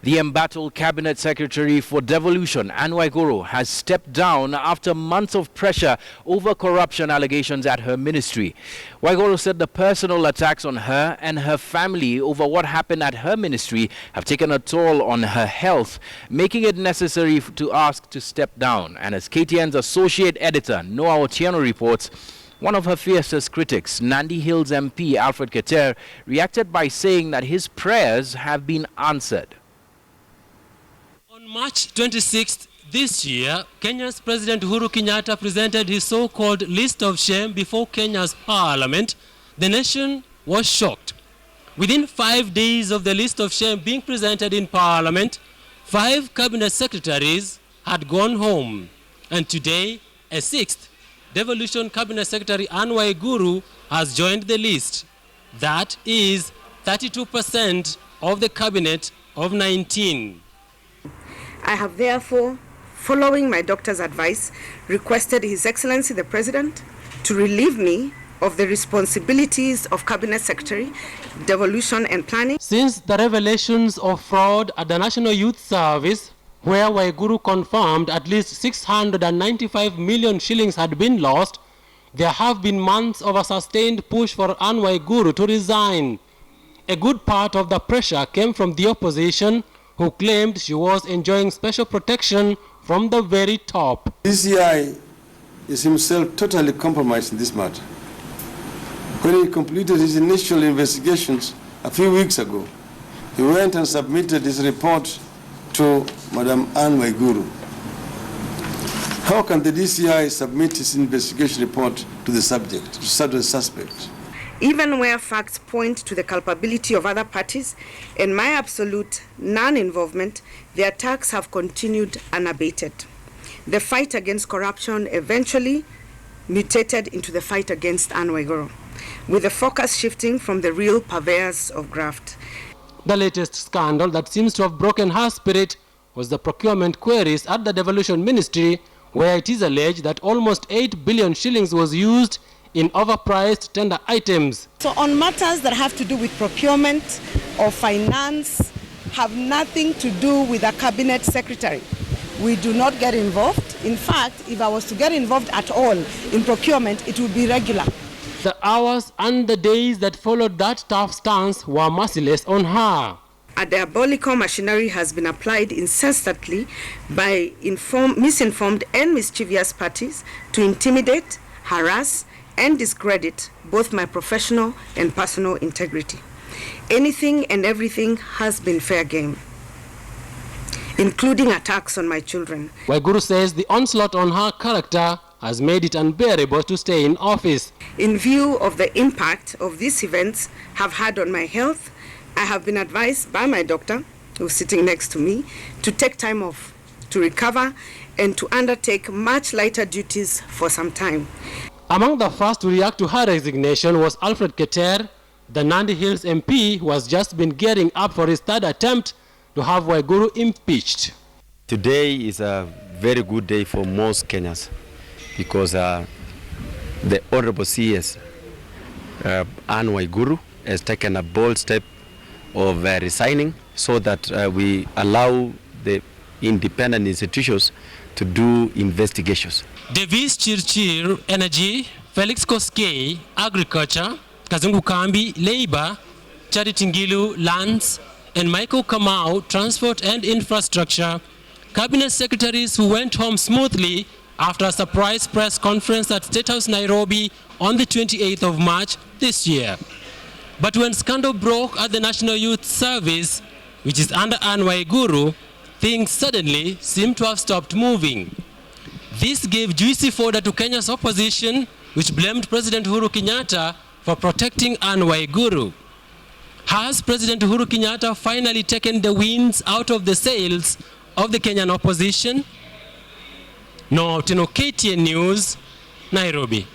The Embattled Cabinet Secretary for Devolution, Anne Waiguru, has stepped down after months of pressure over corruption allegations at her ministry. Waiguru said the personal attacks on her and her family over what happened at her ministry have taken a toll on her health, making it necessary to ask to step down. And as KTN's associate editor, Noah Otieno, reports, one of her fiercest critics, Nandi Hills MP Alfred Keter, reacted by saying that his prayers have been answered. On March 26th this year, Kenya's President Uhuru Kenyatta presented his so-called list of shame before Kenya's parliament. The nation was shocked. Within 5 days of the list of shame being presented in parliament, 5 cabinet secretaries had gone home. And today, a 6th devolution cabinet secretary, Anne Waiguru, has joined the list. That is 32% of the cabinet of 19. I have therefore, following my doctor's advice, requested His Excellency the President to relieve me of the responsibilities of Cabinet Secretary, Devolution and Planning. Since the revelations of fraud at the National Youth Service, where Waiguru confirmed at least 695 million shillings had been lost, there have been months of a sustained push for Anne Waiguru to resign. A good part of the pressure came from the opposition, who claimed she was enjoying special protection from the very top. DCI is himself totally compromised in this matter. When he completed his initial investigations a few weeks ago, he went and submitted his report to Madam Anne Waiguru. How can the DCI submit his investigation report to the subject, to the suspect? Even where facts point to the culpability of other parties and my absolute non-involvement, the attacks have continued unabated. The fight against corruption eventually mutated into the fight against Anne Waiguru, with the focus shifting from the real purveyors of graft. The latest scandal that seems to have broken her spirit was the procurement queries at the Devolution Ministry, where it is alleged that almost 8 billion shillings was used in overpriced tender items. So on matters that have to do with procurement or finance, have nothing to do with a cabinet secretary. We do not get involved. In fact, if I was to get involved at all in procurement, it would be regular. The hours and the days that followed that tough stance were merciless on her. A diabolical machinery has been applied incessantly by misinformed and mischievous parties to intimidate, harass, and discredit both my professional and personal integrity. Anything and everything has been fair game, including attacks on my children. Waiguru says the onslaught on her character has made it unbearable to stay in office. In view of the impact of these events have had on my health, I have been advised by my doctor, who's sitting next to me, to take time off, to recover, and to undertake much lighter duties for some time. Among the first to react to her resignation was Alfred Keter, the Nandi Hills MP, who has just been gearing up for his third attempt to have Waiguru impeached. Today is a very good day for most Kenyans because the Honorable CS Anne Waiguru has taken a bold step of resigning so that we allow the independent institutions to do investigations. Davis Chirchir, Energy, Felix Koskei, Agriculture, Kazungu Kambi, Labor, Charity Ngilu, Lands, and Michael Kamau, Transport and Infrastructure, cabinet secretaries who went home smoothly after a surprise press conference at State House, Nairobi on the 28th of March this year. But when scandal broke at the National Youth Service, which is under Anne Waiguru, things suddenly seemed to have stopped moving. This gave juicy fodder to Kenya's opposition, which blamed President Uhuru Kenyatta for protecting Anne Waiguru. Has President Uhuru Kenyatta finally taken the winds out of the sails of the Kenyan opposition? No, KTN News, Nairobi.